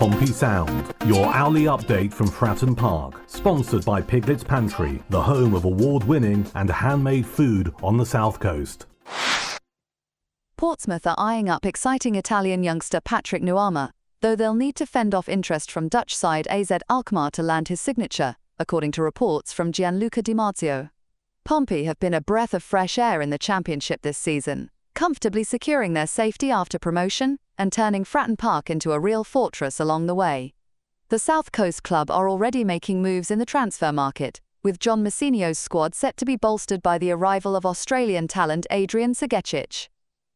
Pompey Sound, your hourly update from Fratton Park, sponsored by Piglet's Pantry, the home of award-winning and handmade food on the South Coast. Portsmouth are eyeing up exciting Italian youngster Patrick Nuama, though they'll need to fend off interest from Dutch side AZ Alkmaar to land his signature, according to reports from Gianluca Di Marzio. Pompey have been a breath of fresh air in the Championship this season, comfortably securing their safety after promotion and turning Fratton Park into a real fortress along the way. The South Coast club are already making moves in the transfer market, with John Messinio's squad set to be bolstered by the arrival of Australian talent Adrian Segecic.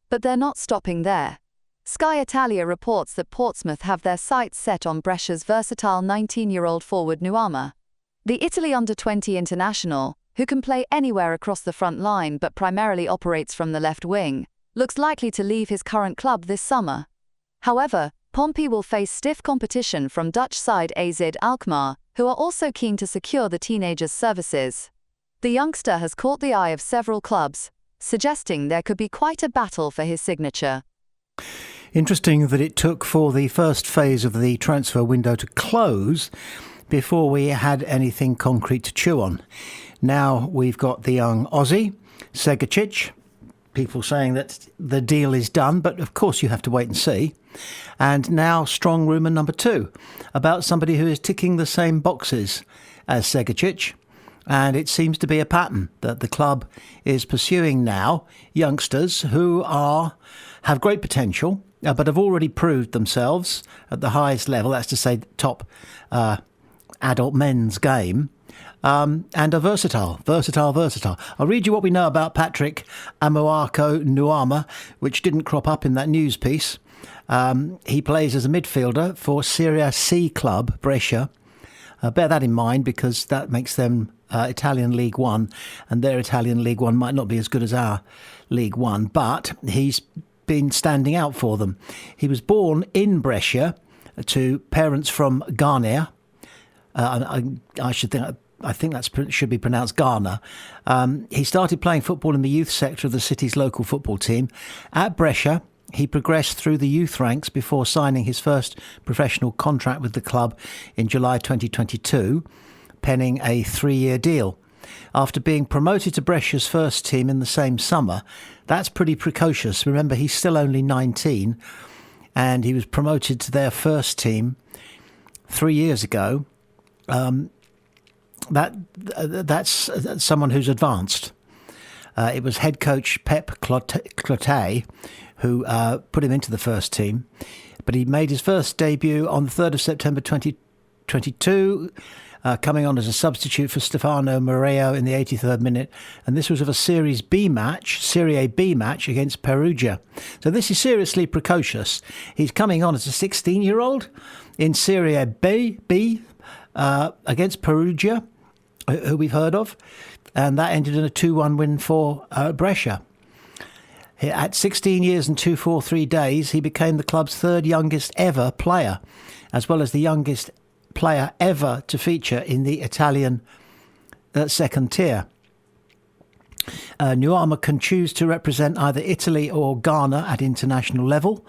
But they're not stopping there. Sky Italia reports that Portsmouth have their sights set on Brescia's versatile 19-year-old forward Nuama. The Italy under-20 international, who can play anywhere across the front line but primarily operates from the left wing, looks likely to leave his current club this summer. However, Pompey will face stiff competition from Dutch side AZ Alkmaar, who are also keen to secure the teenager's services. The youngster has caught the eye of several clubs, suggesting there could be quite a battle for his signature. Interesting that it took for the first phase of the transfer window to close before we had anything concrete to chew on. Now we've got the young Aussie, Segecic. People saying that the deal is done, but of course you have to wait and see. And now strong rumour number 2 about somebody who is ticking the same boxes as Segecic. And it seems to be a pattern that the club is pursuing now youngsters who have great potential, but have already proved themselves at the highest level, that's to say top adult men's game. And are versatile. I'll read you what we know about Patrick Amoako Nuama, which didn't crop up in that news piece. He plays as a midfielder for Serie C club Brescia. Bear that in mind because that makes them Italian League One, and their Italian League One might not be as good as our League One, but he's been standing out for them. He was born in Brescia to parents from Ghana. I think that should be pronounced Ghana. He started playing football in the youth sector of the city's local football team. At Brescia, he progressed through the youth ranks before signing his first professional contract with the club in July 2022, penning a 3-year deal. After being promoted to Brescia's first team in the same summer, that's pretty precocious. Remember, he's still only 19, and he was promoted to their first team 3 years ago. That's someone who's advanced. It was head coach Pep Clotet who put him into the first team, but he made his first debut on the 3rd of September 2022, coming on as a substitute for Stefano Moreo in the 83rd minute, and this was of a Serie B match against Perugia. So this is seriously precocious. He's coming on as a 16-year-old in Serie B against Perugia, who we've heard of, and that ended in a 2-1 win for Brescia. At 16 years and 243 days, he became the club's 3rd youngest ever player, as well as the youngest player ever to feature in the Italian second tier. Nuama can choose to represent either Italy or Ghana at international level,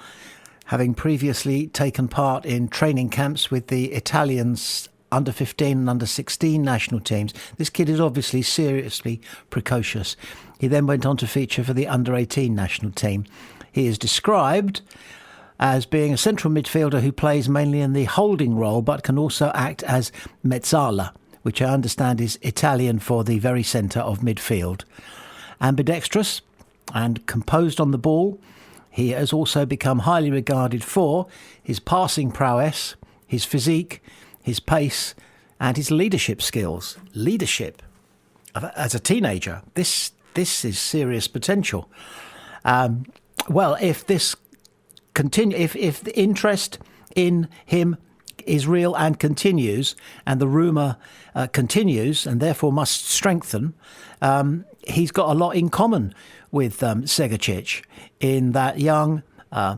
having previously taken part in training camps with the Italians under 15 and under 16 national teams. This kid is obviously seriously precocious. He then went on to feature for the under 18 national team. He is described as being a central midfielder who plays mainly in the holding role but can also act as mezzala, which I understand is Italian for the very centre of midfield. Ambidextrous and composed on the ball, he has also become highly regarded for his passing prowess, his physique, his pace, and his leadership skills. Leadership as a teenager. This is serious potential. Well, if this if the interest in him is real and continues, and the rumour continues and therefore must strengthen, he's got a lot in common with Segecic in that young,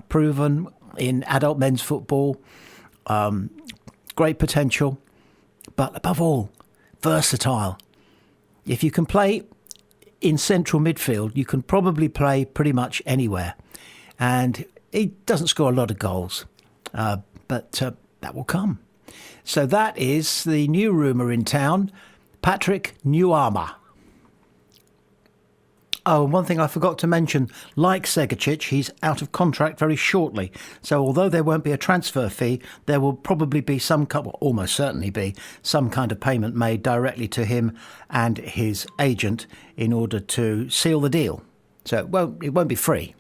proven in adult men's football, great potential, but above all, versatile. If you can play in central midfield, you can probably play pretty much anywhere. And he doesn't score a lot of goals, but that will come. So that is the new rumour in town, Patrick Nuama. Oh, and one thing I forgot to mention, like Segacic, he's out of contract very shortly. So although there won't be a transfer fee, there will probably be almost certainly be some kind of payment made directly to him and his agent in order to seal the deal. So it won't be free.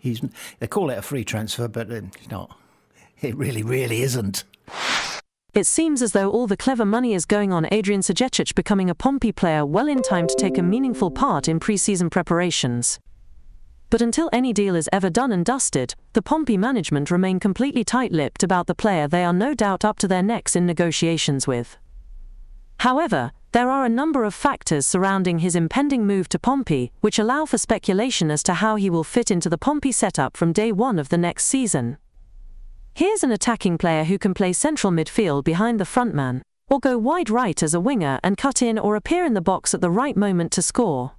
They call it a free transfer, but it's not. It really isn't. It seems as though all the clever money is going on Adrian Segacic becoming a Pompey player well in time to take a meaningful part in pre-season preparations. But until any deal is ever done and dusted, the Pompey management remain completely tight-lipped about the player they are no doubt up to their necks in negotiations with. However, there are a number of factors surrounding his impending move to Pompey which allow for speculation as to how he will fit into the Pompey setup from day one of the next season. Here's an attacking player who can play central midfield behind the frontman, or go wide right as a winger and cut in or appear in the box at the right moment to score.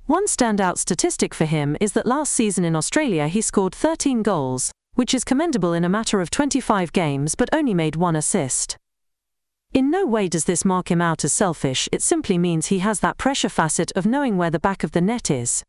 One standout statistic for him is that last season in Australia he scored 13 goals, which is commendable in a matter of 25 games but only made 1 assist. In no way does this mark him out as selfish, it simply means he has that pressure facet of knowing where the back of the net is.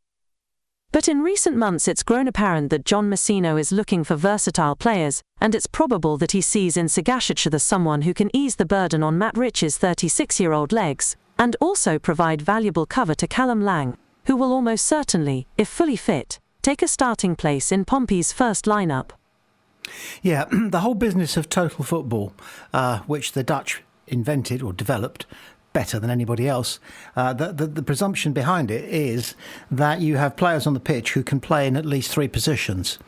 But in recent months it's grown apparent that John Messino is looking for versatile players, and it's probable that he sees in Segacic as someone who can ease the burden on Matt Rich's 36-year-old legs, and also provide valuable cover to Callum Lang, who will almost certainly, if fully fit, take a starting place in Pompey's first lineup. Yeah, the whole business of total football, which the Dutch invented or developed better than anybody else, the presumption behind it is that you have players on the pitch who can play in at least 3 positions.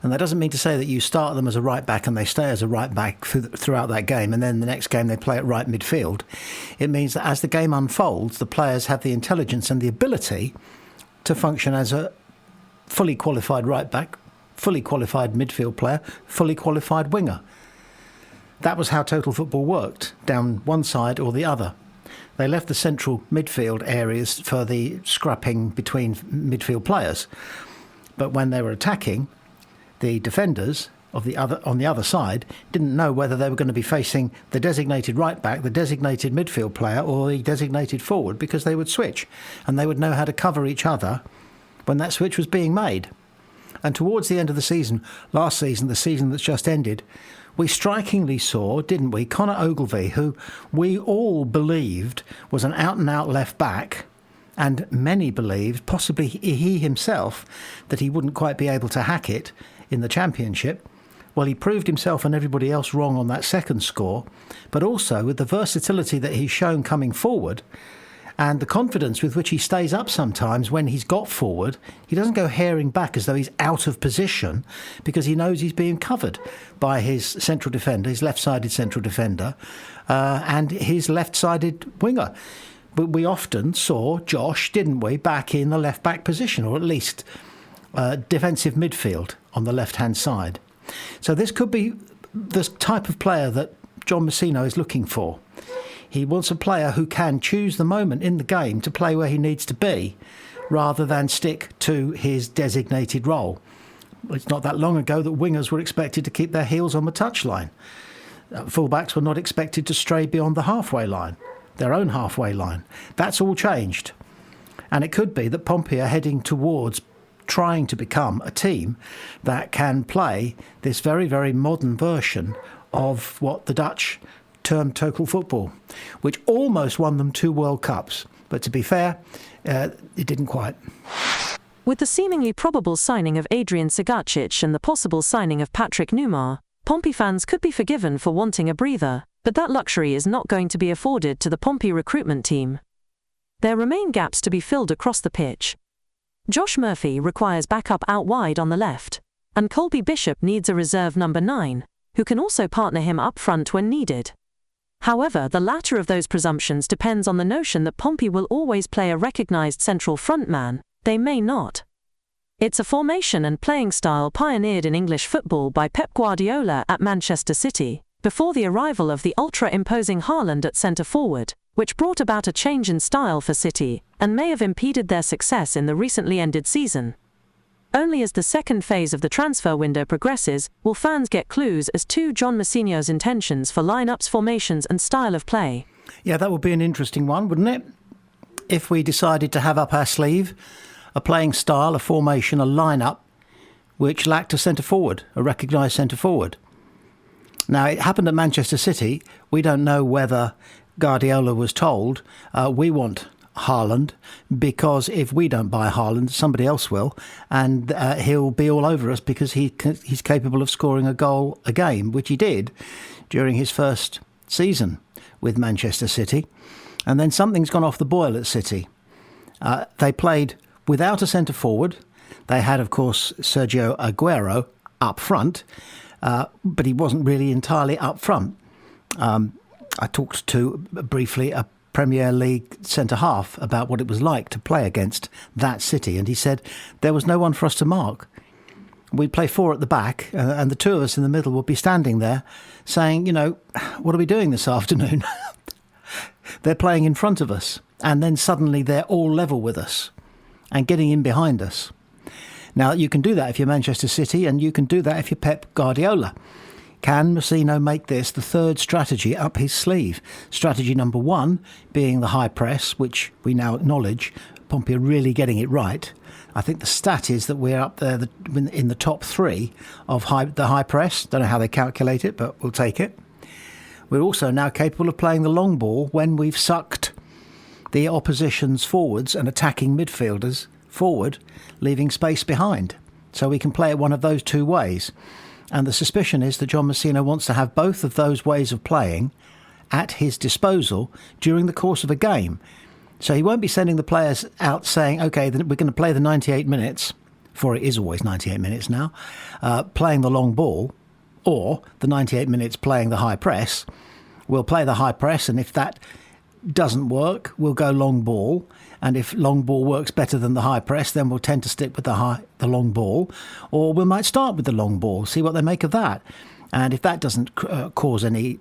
And that doesn't mean to say that you start them as a right back and they stay as a right back throughout that game, and then the next game they play at right midfield. It means that as the game unfolds, the players have the intelligence and the ability to function as a fully qualified right back, fully qualified midfield player, fully qualified winger. That was how total football worked, down one side or the other. They left the central midfield areas for the scrapping between midfield players. But when they were attacking, the defenders on the other side didn't know whether they were going to be facing the designated right back, the designated midfield player, or the designated forward, because they would switch. And they would know how to cover each other when that switch was being made. And towards the end of the season, last season, the season that's just ended, we strikingly saw, didn't we, Conor Ogilvie, who we all believed was an out-and-out left-back, and many believed, possibly he himself, that he wouldn't quite be able to hack it in the Championship. Well, he proved himself and everybody else wrong on that second score, but also with the versatility that he's shown coming forward, and the confidence with which he stays up sometimes when he's got forward. He doesn't go herring back as though he's out of position, because he knows he's being covered by his central defender, his left-sided central defender, and his left-sided winger. But we often saw Josh, didn't we, back in the left-back position, or at least defensive midfield on the left-hand side. So this could be the type of player that John Messino is looking for. He wants a player who can choose the moment in the game to play where he needs to be, rather than stick to his designated role. It's not that long ago that wingers were expected to keep their heels on the touchline. Fullbacks were not expected to stray beyond the halfway line, their own halfway line. That's all changed. And it could be that Pompey are heading towards trying to become a team that can play this very, very modern version of what the Dutch term total football, which almost won them 2 World Cups. But to be fair, it didn't quite. With the seemingly probable signing of Adrian Segacic and the possible signing of Patrick Nuama, Pompey fans could be forgiven for wanting a breather, but that luxury is not going to be afforded to the Pompey recruitment team. There remain gaps to be filled across the pitch. Josh Murphy requires backup out wide on the left, and Colby Bishop needs a reserve number 9, who can also partner him up front when needed. However, the latter of those presumptions depends on the notion that Pompey will always play a recognised central frontman. They may not. It's a formation and playing style pioneered in English football by Pep Guardiola at Manchester City, before the arrival of the ultra-imposing Haaland at centre-forward, which brought about a change in style for City, and may have impeded their success in the recently ended season. Only as the second phase of the transfer window progresses will fans get clues as to John Mousinho's intentions for lineups, formations and style of play. Yeah, that would be an interesting one, wouldn't it? If we decided to have up our sleeve a playing style, a formation, a lineup which lacked a centre-forward, a recognised centre-forward. Now, it happened at Manchester City. We don't know whether Guardiola was told, we want Haaland, because if we don't buy Haaland, somebody else will, and he'll be all over us because he's capable of scoring a goal a game, which he did during his first season with Manchester City. And then something's gone off the boil at City. They played without a centre-forward. They had, of course, Sergio Aguero up front, but he wasn't really entirely up front. I talked to briefly a Premier League centre-half about what it was like to play against that City, and he said there was no one for us to mark. We'd play four at the back, and the two of us in the middle would be standing there saying, what are we doing this afternoon? They're playing in front of us, and then suddenly they're all level with us and getting in behind us. Now, you can do that if you're Manchester City, and you can do that if you're Pep Guardiola. Can Mousinho make this the third strategy up his sleeve? Strategy number one being the high press, which we now acknowledge Pompey are really getting it right. I think the stat is that we're up there in the top three of the high press. Don't know how they calculate it, but we'll take it. We're also now capable of playing the long ball when we've sucked the opposition's forwards and attacking midfielders forward, leaving space behind. So we can play it one of those two ways. And the suspicion is that John Mousinho wants to have both of those ways of playing at his disposal during the course of a game. So he won't be sending the players out saying, OK, then we're going to play the 98 minutes, for it is always 98 minutes now, playing the long ball, or the 98 minutes playing the high press. We'll play the high press, and if that doesn't work, we'll go long ball. And if long ball works better than the high press, then we'll tend to stick with the long ball. Or we might start with the long ball, see what they make of that. And if that doesn't cause any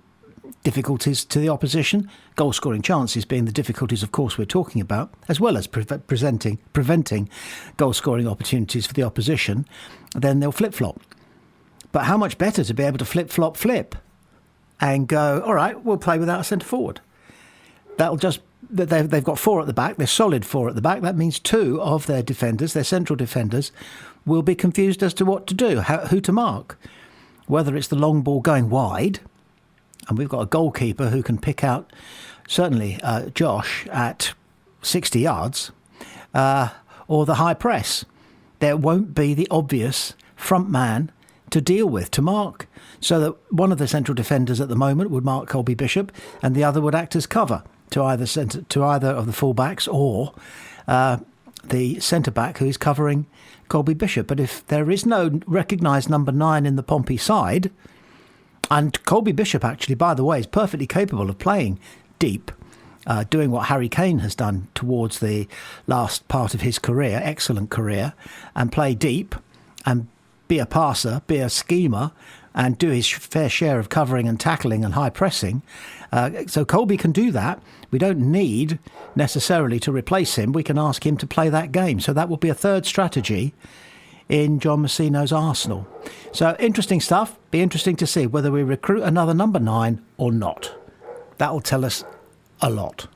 difficulties to the opposition, goal-scoring chances being the difficulties, of course, we're talking about, as well as preventing goal-scoring opportunities for the opposition, then they'll flip-flop. But how much better to be able to flip-flop-flip and go, all right, we'll play without a centre-forward. They've got four at the back. They're solid four at the back. That means two of their defenders, their central defenders, will be confused as to what to do, who to mark. Whether it's the long ball going wide, and we've got a goalkeeper who can pick out, certainly Josh, at 60 yards, or the high press. There won't be the obvious front man to deal with, to mark. So that one of the central defenders at the moment would mark Colby Bishop, and the other would act as cover to either of the full-backs or the centre-back who is covering Colby Bishop. But if there is no recognised number 9 in the Pompey side, and Colby Bishop actually, by the way, is perfectly capable of playing deep, doing what Harry Kane has done towards the last part of his career, excellent career, and play deep and be a passer, be a schemer, and do his fair share of covering and tackling and high pressing. So Colby can do that. We don't need necessarily to replace him. We can ask him to play that game. So that will be a third strategy in John Mousinho's Arsenal. So interesting stuff. Be interesting to see whether we recruit another number 9 or not. That will tell us a lot.